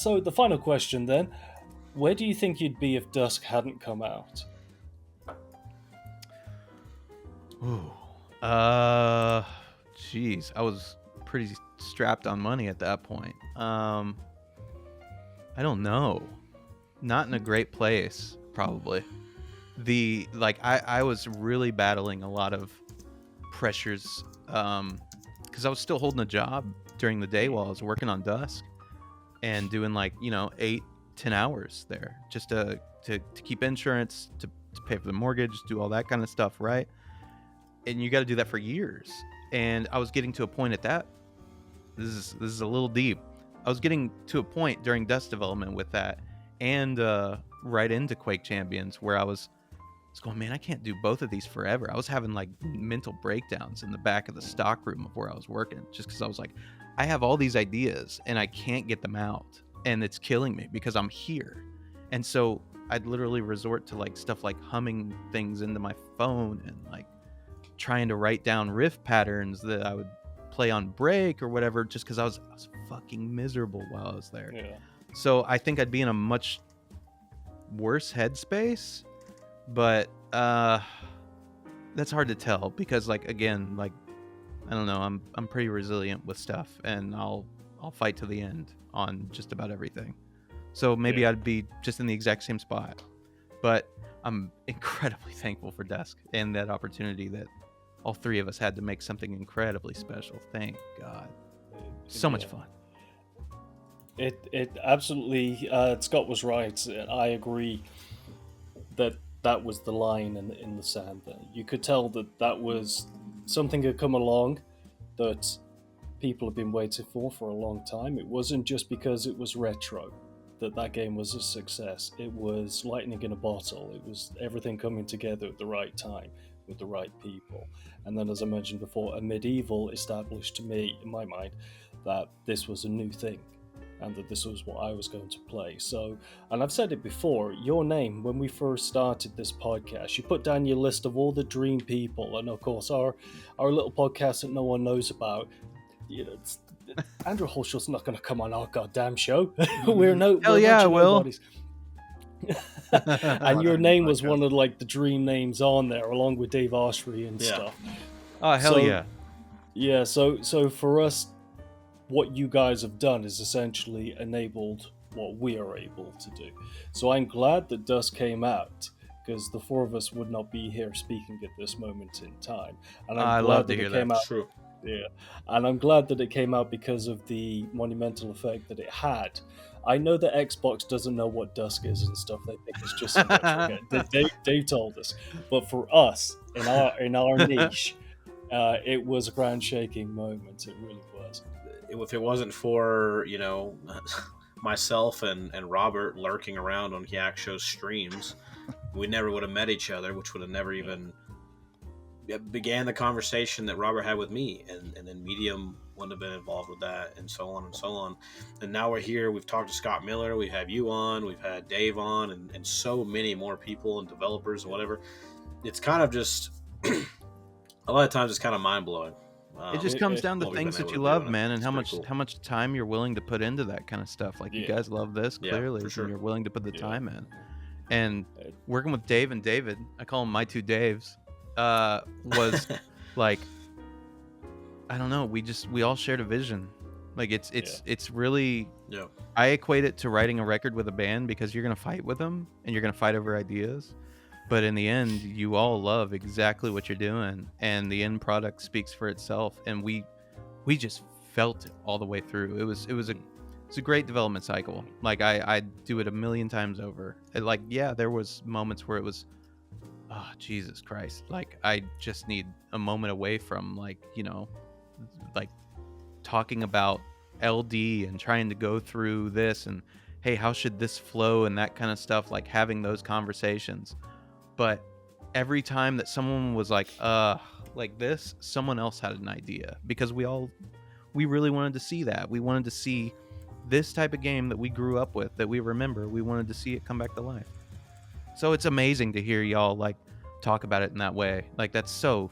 So the final question then: where do you think you'd be if Dusk hadn't come out? Ooh. Jeez, I was pretty strapped on money at that point. I don't know. Not in a great place, probably. I was really battling a lot of pressures, because I was still holding a job during the day while I was working on Dusk and doing 8-10 hours there just to keep insurance, to pay for the mortgage, do all that kind of stuff, right? And you got to do that for years. And I was getting to a point at that. This is a little deep. I was getting to a point during Dust development with that, and right into Quake Champions, where I was going, man, I can't do both of these forever. I was having like mental breakdowns in the back of the stock room of where I was working, just because I was like, I have all these ideas and I can't get them out, and it's killing me because I'm here. And so I'd literally resort to like stuff like humming things into my phone and like trying to write down riff patterns that I would play on break or whatever, just because I was fucking miserable while I was there. Yeah. So I think I'd be in a much worse headspace, but that's hard to tell because, like, again, like, I don't know, I'm pretty resilient with stuff, and I'll fight to the end on just about everything. So maybe I'd be just in the exact same spot, but I'm incredibly thankful for Dusk and that opportunity that all three of us had to make something incredibly special. Thank God. So much fun. It absolutely, Scott was right. I agree that was the line in the sand there. You could tell that was something had come along that people have been waiting for a long time. It wasn't just because it was retro that game was a success. It was lightning in a bottle. It was everything coming together at the right time with the right people. And then, as I mentioned before, a medieval established to me, in my mind, that this was a new thing and that this was what I was going to play. So, and I've said it before, your name, when we first started this podcast, you put down your list of all the dream people, and of course our little podcast that no one knows about, Andrew Hulshult's not going to come on our goddamn show. we're nobodies. And your name was one of like the dream names on there, along with Dave Oshry and stuff. Oh, hell yeah. Yeah, so for us, what you guys have done is essentially enabled what we are able to do. So I'm glad that Dusk came out, because the four of us would not be here speaking at this moment in time. And I'm glad love to that hear it came that. out. True. Yeah, and I'm glad that it came out because of the monumental effect that it had. I know that Xbox doesn't know what Dusk is and stuff. They think it's just some retro game. They told us, but for us in our niche, it was a ground-shaking moment. It really was. If it wasn't for myself and Robert lurking around on Yak Show's streams, we never would have met each other, which would have never even began the conversation that Robert had with me, and then Medium wouldn't have been involved with that, and so on and so on. And now we're here. We've talked to Scott Miller. We have you on. We've had Dave on, and so many more people and developers and whatever. It's kind of just a lot of times it's kind of mind blowing. It just comes down to things that you love, man, and how much time you're willing to put into that kind of stuff. Like, you guys love this, clearly, for sure. and you're willing to put the time in. And working with Dave and David, I call them my two Daves, was like, I don't know, we all shared a vision. Like, it's really, I equate it to writing a record with a band, because you're gonna fight with them and you're gonna fight over ideas, but in the end you all love exactly what you're doing, and the end product speaks for itself. And we just felt it all the way through. It was a great development cycle. Like, I'd do it a million times over. Like, there was moments where it was, oh, Jesus Christ, like, I just need a moment away from, like, like talking about LD and trying to go through this and, hey, how should this flow and that kind of stuff, like having those conversations. But every time that someone was like this, someone else had an idea, because we really wanted to see that. We wanted to see this type of game that we grew up with, that we remember. We wanted to see it come back to life. So it's amazing to hear y'all like talk about it in that way. Like, that's so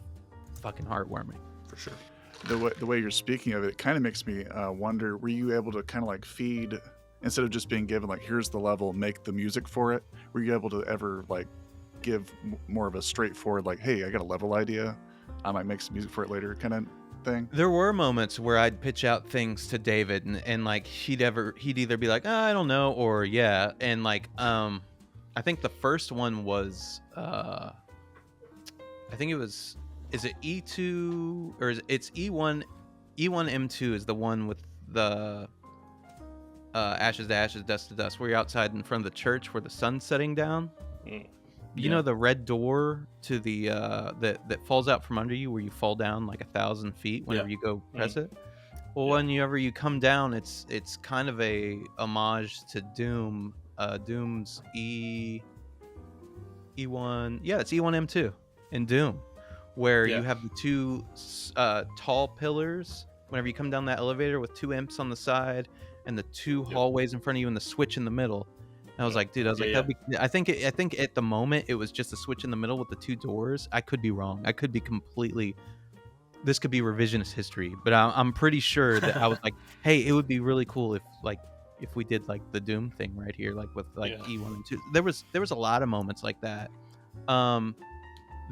fucking heartwarming. For sure. The way you're speaking of it kind of makes me wonder, were you able to kind of like feed instead of just being given like, here's the level, make the music for it, were you able to ever like give more of a straightforward like, hey, I got a level idea, I might make some music for it later kind of thing? There were moments where I'd pitch out things to David, and like he'd either be like, I don't know, or yeah, and like I think the first one was I think it was, is it E2 or it's E1 M2 is the one with the ashes to ashes, dust to dust, where you're outside in front of the church where the sun's setting down. You know the red door to the that falls out from under you, where you fall down like 1,000 feet whenever you go press it. Well, whenever you come down, it's kind of a homage to Doom. Doom's E1, yeah, it's E1 M2 in Doom, where you have the two tall pillars. Whenever you come down that elevator with two imps on the side and the two hallways in front of you and the switch in the middle. And I was like, dude, that'd be, I think at the moment it was just a switch in the middle with the two doors. I could be wrong. I could be completely, this could be revisionist history, but I'm pretty sure that I was like, hey, it would be really cool if we did like the Doom thing right here, like with like E1 and 2. There was a lot of moments like that.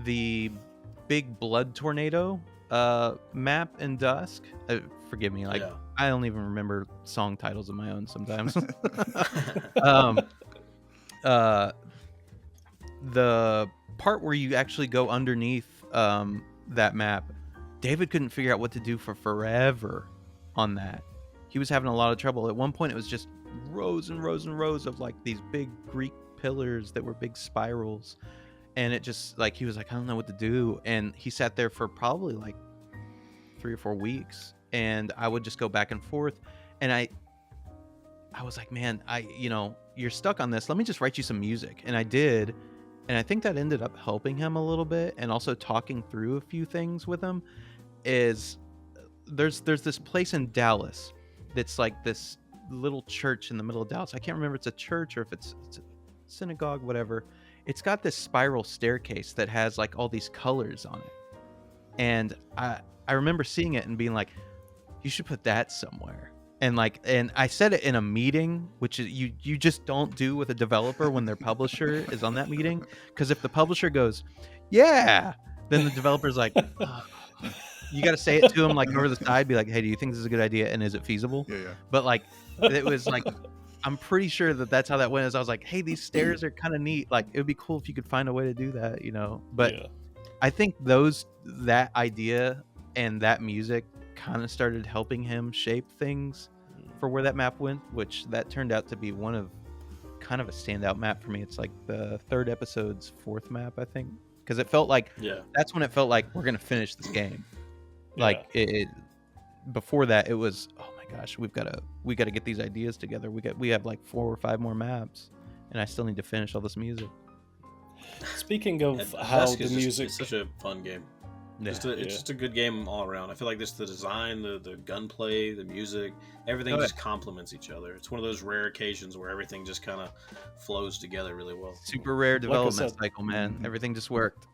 The big blood tornado map in Dusk, forgive me, like I don't even remember song titles of my own sometimes. The part where you actually go underneath that map, David couldn't figure out what to do for forever on that. He was having a lot of trouble. At one point it was just rows and rows and rows of like these big Greek pillars that were big spirals, and it just like, he was like, I don't know what to do. And he sat there for probably like 3 or 4 weeks, and I would just go back and forth, and I was like, man, you're stuck on this, let me just write you some music. And I did, and I think that ended up helping him a little bit, and also talking through a few things with him. Is there's this place in Dallas that's like this little church in the middle of Dallas. I can't remember if it's a church or if it's a synagogue, whatever. It's got this spiral staircase that has like all these colors on it, and I remember seeing it and being like, you should put that somewhere. And I said it in a meeting, which is you just don't do with a developer when their publisher is on that meeting, because if the publisher goes, yeah, then the developer's like, oh. You got to say it to him like over the side, be like, hey, do you think this is a good idea, and is it feasible? Yeah. But like, it was like, I'm pretty sure that's how that went. Is I was like, hey, these stairs are kind of neat. Like, it would be cool if you could find a way to do that, But I think that idea and that music kind of started helping him shape things for where that map went, which that turned out to be one of kind of a standout map for me. It's like the 3rd episode's 4th map, I think, because it felt like that's when it felt like we're gonna finish this game. Like it before that, it was, oh my gosh, we gotta get these ideas together. We have like 4 or 5 more maps, and I still need to finish all this music. Speaking of how the music, it's such a fun game. It's just a good game all around. I feel like the design, the gunplay, the music, everything just complements each other. It's one of those rare occasions where everything just kind of flows together really well. Super rare development cycle, man. Everything just worked.